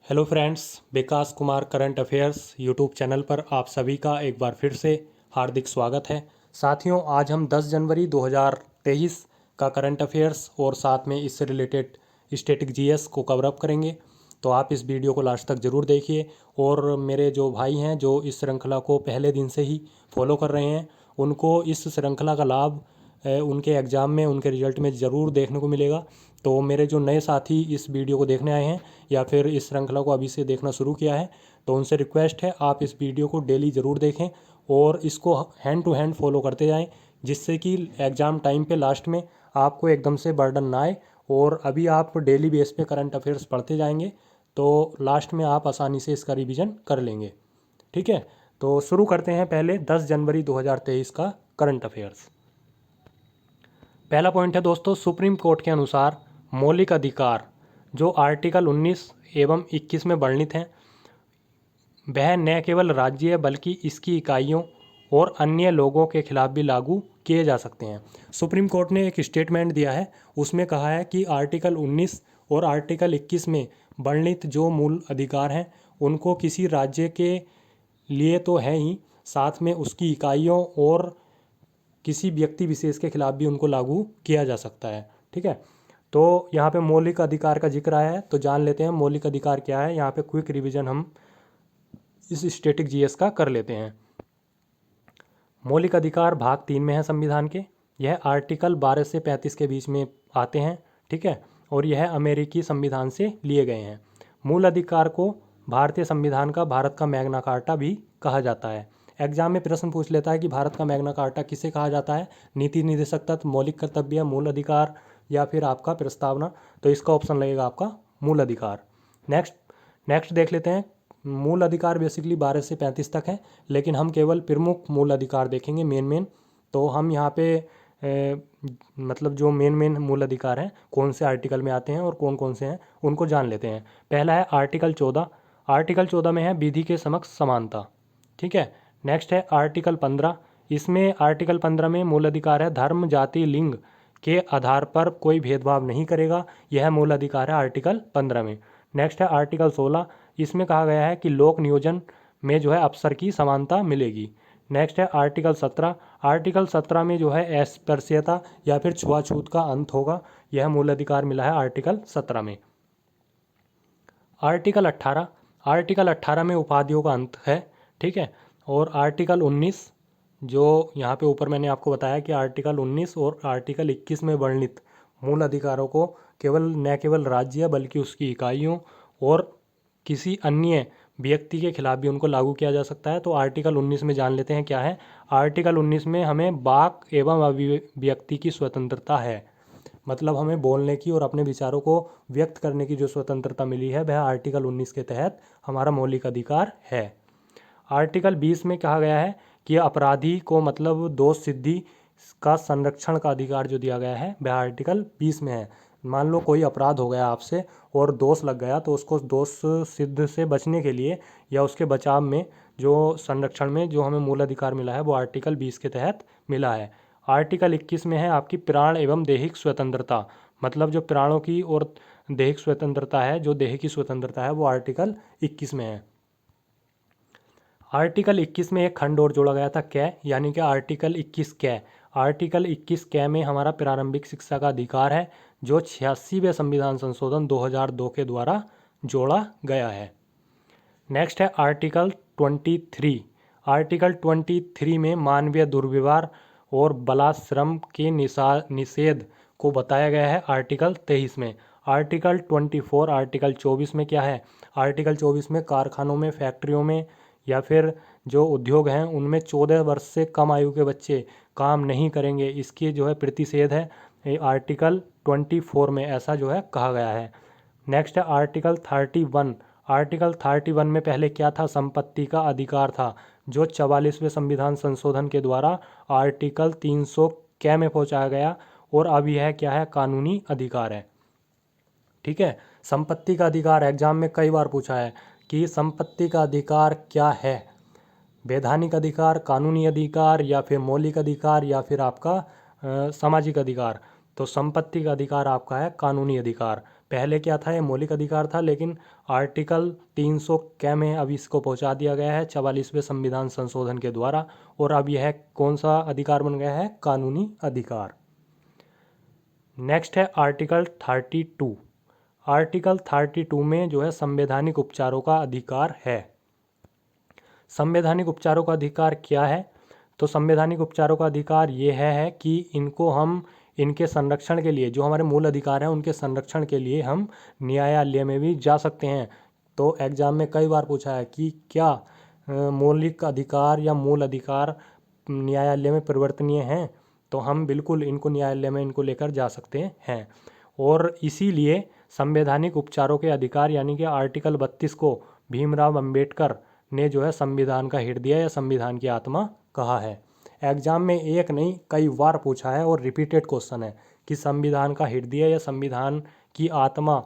Hello friends, Vikas Kumar current affairs YouTube channel पर आप सभी का एक बार फिर से हार्दिक स्वागत है। साथियों, आज हम 10 जनवरी 2023 का करंट अफेयर्स और साथ में इससे रिलेटेड स्टैटिक जीएस को कवर अप करेंगे। तो आप इस वीडियो को लास्ट तक ज़रूर देखिए। और मेरे जो भाई हैं जो इस श्रृंखला को पहले दिन से ही फॉलो कर रहे हैं, उनको इस श्रृंखला का लाभ उनके एग्ज़ाम में, उनके रिजल्ट में ज़रूर देखने को मिलेगा। तो मेरे जो नए साथी इस वीडियो को देखने आए हैं या फिर इस श्रृंखला को अभी से देखना शुरू किया है, तो उनसे रिक्वेस्ट है आप इस वीडियो को डेली ज़रूर देखें और इसको हैंड टू हैंड फॉलो करते जाएं, जिससे कि एग्ज़ाम टाइम पे लास्ट में आपको एकदम से बर्डन ना आए। और अभी आप डेली बेस पे करंट अफेयर्स पढ़ते जाएंगे तो लास्ट में आप आसानी से इसका रिवीजन कर लेंगे। ठीक है, तो शुरू करते हैं पहले 10 जनवरी 2023 का करंट अफेयर्स। पहला पॉइंट है दोस्तों, सुप्रीम कोर्ट के अनुसार मौलिक अधिकार जो आर्टिकल 19 एवं 21 में वर्णित हैं, वह न केवल राज्य बल्कि इसकी इकाइयों और अन्य लोगों के खिलाफ भी लागू किए जा सकते हैं। सुप्रीम कोर्ट ने एक स्टेटमेंट दिया है, उसमें कहा है कि आर्टिकल 19 और आर्टिकल 21 में वर्णित जो मूल अधिकार हैं उनको किसी राज्य के लिए तो है ही, साथ में उसकी इकाइयों और किसी व्यक्ति विशेष के खिलाफ भी उनको लागू किया जा सकता है। ठीक है, तो यहाँ पे मौलिक अधिकार का जिक्र आया है, तो जान लेते हैं मौलिक अधिकार क्या है। यहाँ पे क्विक रिवीजन हम इस स्टैटिक जीएस का कर लेते हैं। मौलिक अधिकार भाग 3 में है संविधान के। यह आर्टिकल 12 से 35 के बीच में आते हैं। ठीक है, और यह अमेरिकी संविधान से लिए गए हैं। मूल अधिकार को भारतीय संविधान का भारत का मैग्ना कार्टा भी कहा जाता है। एग्जाम में प्रश्न पूछ लेता है कि भारत का मैग्ना कार्टा किसे कहा जाता है, नीति निर्देशक तत्व, मौलिक कर्तव्य, मूल अधिकार या फिर आपका प्रस्तावना। तो इसका ऑप्शन लगेगा आपका मूल अधिकार। नेक्स्ट देख लेते हैं। मूल अधिकार बेसिकली 12 से 35 तक है, लेकिन हम केवल प्रमुख मूल अधिकार देखेंगे, मेन। तो हम यहाँ पे मतलब जो मेन मूल अधिकार हैं कौन से आर्टिकल में आते हैं और कौन कौन से हैं उनको जान लेते हैं। पहला है आर्टिकल 14। आर्टिकल 14 में है विधि के समक्ष समानता। ठीक है, नेक्स्ट है आर्टिकल 15। इसमें आर्टिकल 15 में मूल अधिकार है धर्म, जाति, लिंग के आधार पर कोई भेदभाव नहीं करेगा। यह मूल अधिकार है आर्टिकल 15 में। नेक्स्ट है आर्टिकल 16। इसमें कहा गया है कि लोक नियोजन में जो है अफसर की समानता मिलेगी। नेक्स्ट है आर्टिकल 17। आर्टिकल 17 में जो है अस्पृश्यता या फिर छुआछूत का अंत होगा। यह मूल अधिकार मिला है आर्टिकल 17 में। आर्टिकल 18। आर्टिकल 18 में उपाधियों का अंत है। ठीक है, और आर्टिकल 19 जो यहाँ पे ऊपर मैंने आपको बताया कि आर्टिकल 19 और आर्टिकल 21 में वर्णित मूल अधिकारों को न केवल राज्य बल्कि उसकी इकाइयों और किसी अन्य व्यक्ति के खिलाफ भी उनको लागू किया जा सकता है। तो आर्टिकल 19 में जान लेते हैं क्या है। आर्टिकल 19 में हमें वाक एवं अभिव्यक्ति की स्वतंत्रता है, मतलब हमें बोलने की और अपने विचारों को व्यक्त करने की जो स्वतंत्रता मिली है वह आर्टिकल 19 के तहत हमारा मौलिक अधिकार है। आर्टिकल 20 में कहा गया है कि अपराधी को मतलब दोष सिद्धि का संरक्षण का अधिकार जो दिया गया है वह आर्टिकल 20 में है। मान लो कोई अपराध हो गया आपसे और दोष लग गया, तो उसको दोष सिद्ध से बचने के लिए या उसके बचाव में जो संरक्षण में जो हमें मूल अधिकार मिला है वो आर्टिकल 20 के तहत मिला है। आर्टिकल 21 में है आपकी प्राण एवं दैहिक स्वतंत्रता, मतलब जो प्राणों की और दैहिक स्वतंत्रता है, जो देह की स्वतंत्रता है वो आर्टिकल 21 में है। आर्टिकल 21 में एक खंड और जोड़ा गया था कै, यानी कि आर्टिकल 21 कै। आर्टिकल 21 कै में हमारा प्रारंभिक शिक्षा का अधिकार है, जो 86वें संविधान संशोधन 2002 के द्वारा जोड़ा गया है। नेक्स्ट है आर्टिकल 23। आर्टिकल 23 में मानवीय दुर्व्यवहार और बलात्श्रम के निषेध को बताया गया है आर्टिकल 23 में। आर्टिकल 24 आर्टिकल 24 में क्या है। आर्टिकल 24 में कारखानों में, फैक्ट्रियों में या फिर जो उद्योग हैं उनमें 14 वर्ष से कम आयु के बच्चे काम नहीं करेंगे, इसकी जो है प्रतिषेध है आर्टिकल 24 में, ऐसा जो है कहा गया है। नेक्स्ट है आर्टिकल 31। आर्टिकल 31 में पहले क्या था, संपत्ति का अधिकार था, जो 44वें संविधान संशोधन के द्वारा आर्टिकल 300 कै में पहुंचाया गया और अब यह क्या है, कानूनी अधिकार है। ठीक है, संपत्ति का अधिकार एग्जाम में कई बार पूछा है कि संपत्ति का अधिकार क्या है, वैधानिक अधिकार, कानूनी अधिकार या फिर मौलिक अधिकार या फिर आपका सामाजिक अधिकार। तो संपत्ति का अधिकार आपका है कानूनी अधिकार। पहले क्या था, ये मौलिक अधिकार था, लेकिन आर्टिकल 300 कै में अब इसको पहुंचा दिया गया है 44वें संविधान संशोधन के द्वारा, और अब यह कौन सा अधिकार बन गया है, कानूनी अधिकार। नेक्स्ट है आर्टिकल 32। आर्टिकल 32 में जो है संवैधानिक उपचारों का अधिकार है। संवैधानिक उपचारों का अधिकार क्या है, तो संवैधानिक उपचारों का अधिकार ये है कि इनको हम इनके संरक्षण के लिए, जो हमारे मूल अधिकार हैं उनके संरक्षण के लिए हम न्यायालय में भी जा सकते हैं। तो एग्जाम में कई बार पूछा है कि क्या मौलिक अधिकार या मूल अधिकार न्यायालय में परिवर्तनीय हैं, तो हम बिल्कुल इनको न्यायालय में इनको लेकर जा सकते हैं। और इसीलिए संवैधानिक उपचारों के अधिकार यानी कि आर्टिकल 32 को भीमराव अंबेडकर ने जो है संविधान का हृदय या संविधान की आत्मा कहा है। एग्जाम में एक नहीं कई बार पूछा है और रिपीटेड क्वेश्चन है कि संविधान का हृदय या संविधान की आत्मा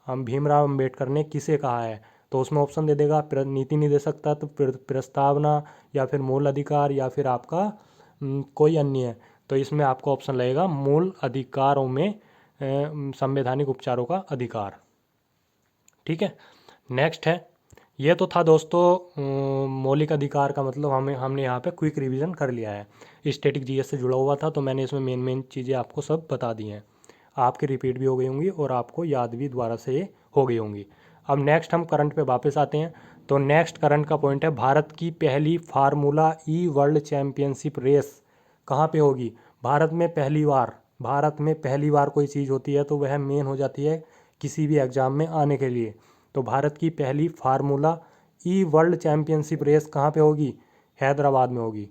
भीमराव अंबेडकर ने किसे कहा है, तो उसमें ऑप्शन दे देगा, नीति नहीं दे सकता तो प्रस्तावना या फिर मूल अधिकार या फिर आपका कोई अन्य। तो इसमें आपको ऑप्शन लगेगा मूल अधिकारों में संवैधानिक उपचारों का अधिकार। ठीक है, नेक्स्ट है, ये तो था दोस्तों मौलिक अधिकार का मतलब हमने यहाँ पे क्विक रिवीजन कर लिया है। स्टैटिक जीएस से जुड़ा हुआ था तो मैंने इसमें मेन चीज़ें आपको सब बता दी हैं, आपकी रिपीट भी हो गई होंगी और आपको याद भी दोबारा से ये हो गई होंगी। अब नेक्स्ट हम करंट पे वापस आते हैं। तो नेक्स्ट करंट का पॉइंट है, भारत की पहली फार्मूला ई वर्ल्ड चैम्पियनशिप रेस कहाँ पे होगी। भारत में पहली बार कोई चीज़ होती है तो वह मेन हो जाती है किसी भी एग्ज़ाम में आने के लिए। तो भारत की पहली फार्मूला ई वर्ल्ड चैम्पियनशिप रेस कहाँ पे होगी, हैदराबाद में होगी।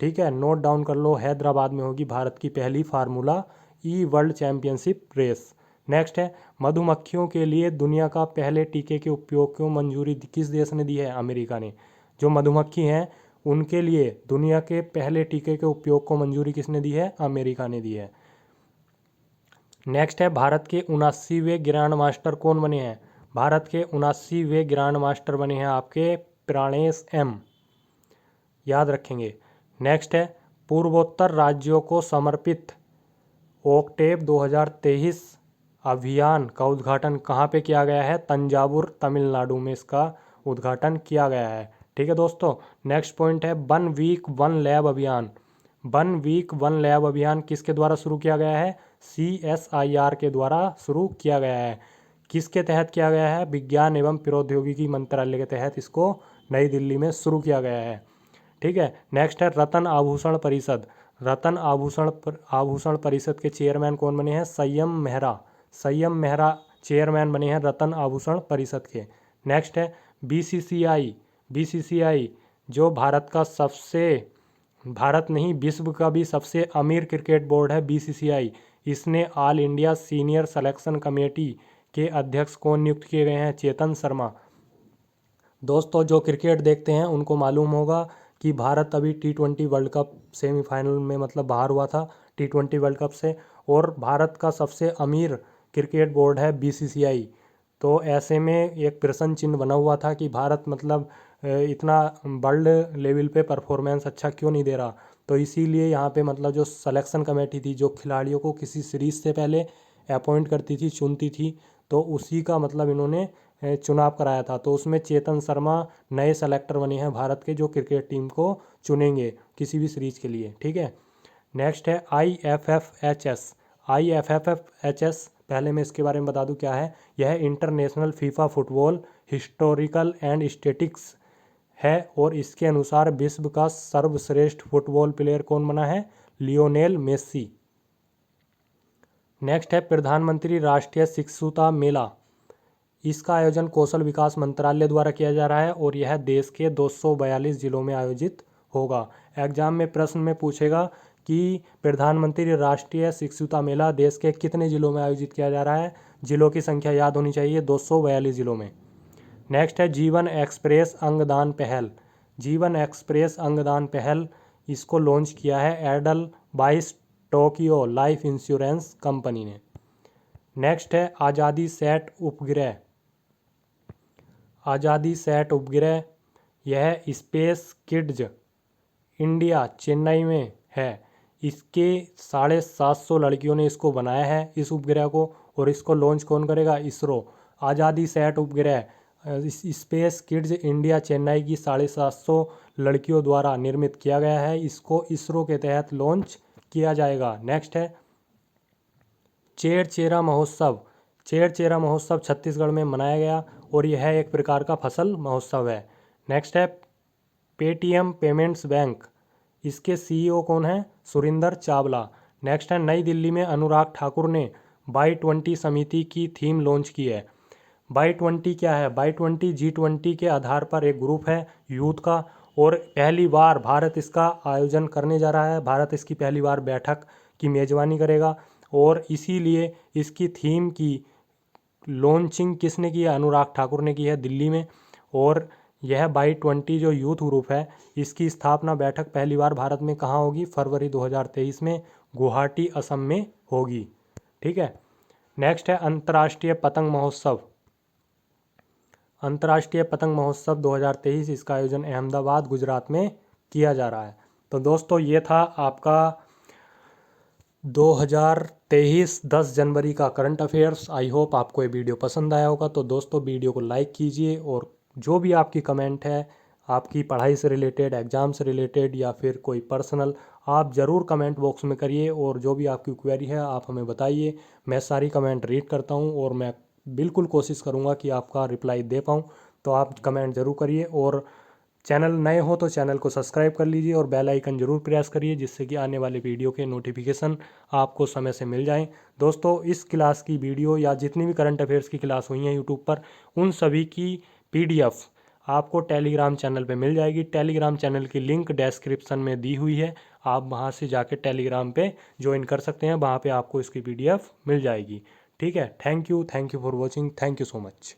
ठीक है, नोट डाउन कर लो, हैदराबाद में होगी भारत की पहली फार्मूला ई वर्ल्ड चैम्पियनशिप रेस। नेक्स्ट है, मधुमक्खियों के लिए दुनिया का पहले टीके के उपयोग को मंजूरी किस देश ने दी है, अमेरिका ने। जो मधुमक्खी हैं उनके लिए दुनिया के पहले टीके के उपयोग को मंजूरी किसने दी है, अमेरिका ने दी है। नेक्स्ट है, भारत के 79वें ग्रैंड मास्टर कौन बने हैं। भारत के 79वें ग्रैंड मास्टर बने हैं आपके प्राणेश एम, याद रखेंगे। नेक्स्ट है, पूर्वोत्तर राज्यों को समर्पित ओक्टेव 2023 अभियान का उद्घाटन कहाँ पे किया गया है, तंजावुर तमिलनाडु में इसका उद्घाटन किया गया है। ठीक है दोस्तों, नेक्स्ट पॉइंट है, वन वीक वन लैब अभियान। वन वीक वन लैब अभियान किसके द्वारा शुरू किया गया है, CSIR के द्वारा शुरू किया गया है। किसके तहत किया गया है, विज्ञान एवं प्रौद्योगिकी मंत्रालय के तहत इसको नई दिल्ली में शुरू किया गया है। ठीक है, नेक्स्ट है, रतन आभूषण परिषद। रतन आभूषण परिषद के चेयरमैन कौन बने हैं, संयम मेहरा चेयरमैन बने हैं रतन आभूषण परिषद के। नेक्स्ट है, BCCI जो भारत नहीं विश्व का भी सबसे अमीर क्रिकेट बोर्ड है BCCI। इसने all India senior selection committee के अध्यक्ष कौन नियुक्त किए गए हैं, चेतन शर्मा। दोस्तों जो क्रिकेट देखते हैं उनको मालूम होगा कि भारत अभी T20 वर्ल्ड कप सेमीफाइनल में मतलब बाहर हुआ था T20 वर्ल्ड कप से, और भारत का सबसे अमीर क्रिकेट बोर्ड है BCCI। तो ऐसे में एक प्रश्न चिन्ह बना हुआ था कि भारत मतलब इतना वर्ल्ड लेवल पे परफॉर्मेंस अच्छा क्यों नहीं दे रहा। तो इसीलिए यहाँ पे मतलब जो सिलेक्शन कमेटी थी जो खिलाड़ियों को किसी सीरीज़ से पहले अपॉइंट करती थी, चुनती थी, तो उसी का मतलब इन्होंने चुनाव कराया था। तो उसमें चेतन शर्मा नए सेलेक्टर बने हैं भारत के, जो क्रिकेट टीम को चुनेंगे किसी भी सीरीज़ के लिए। ठीक है, नेक्स्ट है IFFHS। पहले मैं इसके बारे में बता दूं क्या है। यह international FIFA football historical and statistics है, और इसके अनुसार विश्व का सर्वश्रेष्ठ फुटबॉल प्लेयर कौन बना है, लियोनेल मेसी। नेक्स्ट है, प्रधानमंत्री राष्ट्रीय शिक्षुता मेला। इसका आयोजन कौशल विकास मंत्रालय द्वारा किया जा रहा है और यह देश के 242 जिलों में आयोजित होगा। एग्जाम में प्रश्न में पूछेगा कि प्रधानमंत्री राष्ट्रीय शिक्षुता मेला देश के कितने जिलों में आयोजित किया जा रहा है। जिलों की संख्या याद होनी चाहिए, 242 जिलों में। नेक्स्ट है, जीवन एक्सप्रेस अंगदान पहल। जीवन एक्सप्रेस अंगदान पहल इसको लॉन्च किया है एडल बाइस टोक्यो लाइफ इंश्योरेंस कंपनी ने। नेक्स्ट है, आज़ादी सैट उपग्रह। आज़ादी सैट उपग्रह यह स्पेस किड्स इंडिया चेन्नई में है। इसके 750 लड़कियों ने इसको बनाया है इस उपग्रह को, और इसको लॉन्च कौन करेगा? इसरो। आज़ादी सैट उपग्रह स्पेस किड्स इंडिया चेन्नई की 750 लड़कियों द्वारा निर्मित किया गया है। इसको इसरो के तहत लॉन्च किया जाएगा। नेक्स्ट है चेरचेरा महोत्सव। चेरचेरा महोत्सव छत्तीसगढ़ में मनाया गया और यह एक प्रकार का फसल महोत्सव है। नेक्स्ट है पेटीएम पेमेंट्स बैंक। इसके सीईओ कौन है? सुरिंदर चावला। नेक्स्ट है नई दिल्ली में अनुराग ठाकुर ने बाई20 समिति की थीम लॉन्च की है। बाई20 क्या है? बाई20 G20 के आधार पर एक ग्रुप है यूथ का और पहली बार भारत इसका आयोजन करने जा रहा है। भारत इसकी पहली बार बैठक की मेज़बानी करेगा और इसीलिए इसकी थीम की लॉन्चिंग किसने की है? अनुराग ठाकुर ने की है दिल्ली में। और यह बाई20 जो यूथ ग्रुप है इसकी स्थापना बैठक पहली बार भारत में कहाँ होगी? फरवरी 2023 में गुवाहाटी असम में होगी। ठीक है। नेक्स्ट है अंतर्राष्ट्रीय पतंग महोत्सव। अंतर्राष्ट्रीय पतंग महोत्सव 2023 इसका आयोजन अहमदाबाद गुजरात में किया जा रहा है। तो दोस्तों ये था आपका 2023 10 जनवरी का करंट अफेयर्स। आई होप आपको ये वीडियो पसंद आया होगा। तो दोस्तों वीडियो को लाइक कीजिए और जो भी आपकी कमेंट है आपकी पढ़ाई से रिलेटेड, एग्ज़ाम से रिलेटेड या फिर कोई पर्सनल, आप ज़रूर कमेंट बॉक्स में करिए और जो भी आपकी क्वेरी है आप हमें बताइए। मैं सारी कमेंट रीड करता हूँ और मैं बिल्कुल कोशिश करूँगा कि आपका रिप्लाई दे पाऊँ। तो आप कमेंट ज़रूर करिए और चैनल नए हो तो चैनल को सब्सक्राइब कर लीजिए और बेल आइकन ज़रूर प्रेस करिए जिससे कि आने वाले वीडियो के नोटिफिकेशन आपको समय से मिल जाएं। दोस्तों इस क्लास की वीडियो या जितनी भी करंट अफेयर्स की क्लास हुई हैं यूट्यूब पर उन सभी की PDF आपको टेलीग्राम चैनल पे मिल जाएगी। टेलीग्राम चैनल की लिंक डिस्क्रिप्शन में दी हुई है। आप वहाँ से जाके टेलीग्राम पे ज्वाइन कर सकते हैं। वहाँ पे आपको इसकी PDF मिल जाएगी। ठीक है। Thank you for watching. Thank you so much.